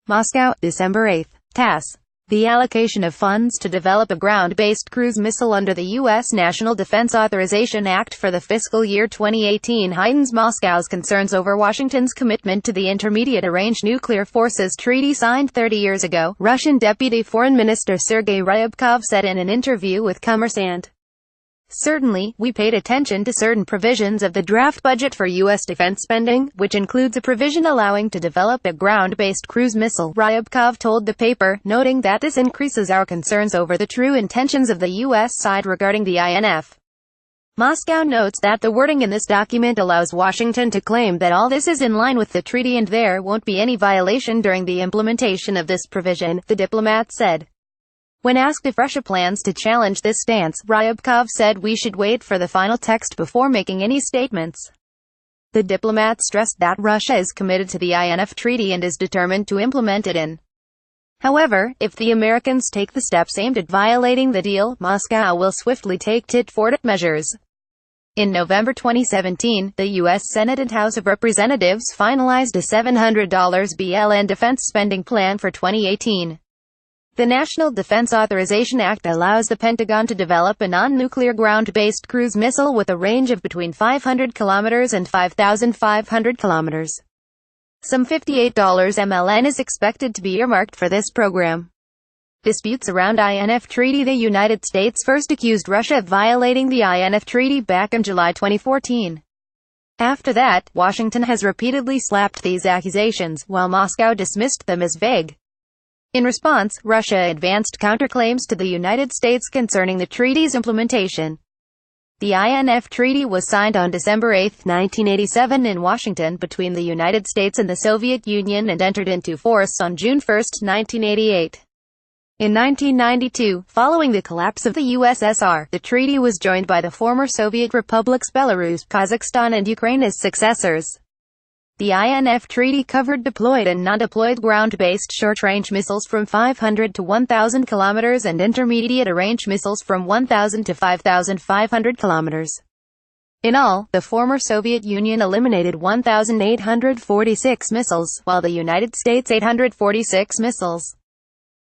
Moscow, December 8. TASS. The allocation of funds to develop a ground-based cruise missile under the U.S. National Defense Authorization Act for the fiscal year 2018 heightens Moscow's concerns over Washington's commitment to the Intermediate-Range Nuclear Forces Treaty signed 30 years ago, Russian Deputy Foreign Minister Sergey Ryabkov said in an interview with Kommersant. Certainly, we paid attention to certain provisions of the draft budget for U.S. defense spending, which includes a provision allowing to develop a ground-based cruise missile, Ryabkov told the paper, noting that this increases our concerns over the true intentions of the U.S. side regarding the INF. Moscow notes that the wording in this document allows Washington to claim that all this is in line with the treaty and there won't be any violation during the implementation of this provision, the diplomat said. When asked if Russia plans to challenge this stance, Ryabkov said we should wait for the final text before making any statements. The diplomat stressed that Russia is committed to the INF treaty and is determined to implement it. However, if the Americans take the steps aimed at violating the deal, Moscow will swiftly take tit-for-tat measures. In November 2017, the U.S. Senate and House of Representatives finalized a $700 billion defense spending plan for 2018. The National Defense Authorization Act allows the Pentagon to develop a non-nuclear ground-based cruise missile with a range of between 500 kilometers and 5,500 kilometers. Some $58 million is expected to be earmarked for this program. Disputes around INF Treaty. The United States first accused Russia of violating the INF Treaty back in July 2014. After that, Washington has repeatedly slapped these accusations, while Moscow dismissed them as vague. In response, Russia advanced counterclaims to the United States concerning the treaty's implementation. The INF Treaty was signed on December 8, 1987 in Washington between the United States and the Soviet Union and entered into force on June 1, 1988. In 1992, following the collapse of the USSR, the treaty was joined by the former Soviet republics Belarus, Kazakhstan and Ukraine as successors. The INF Treaty covered deployed and non-deployed ground-based short-range missiles from 500 to 1,000 kilometers and intermediate-range missiles from 1,000 to 5,500 kilometers. In all, the former Soviet Union eliminated 1,846 missiles, while the United States 846 missiles.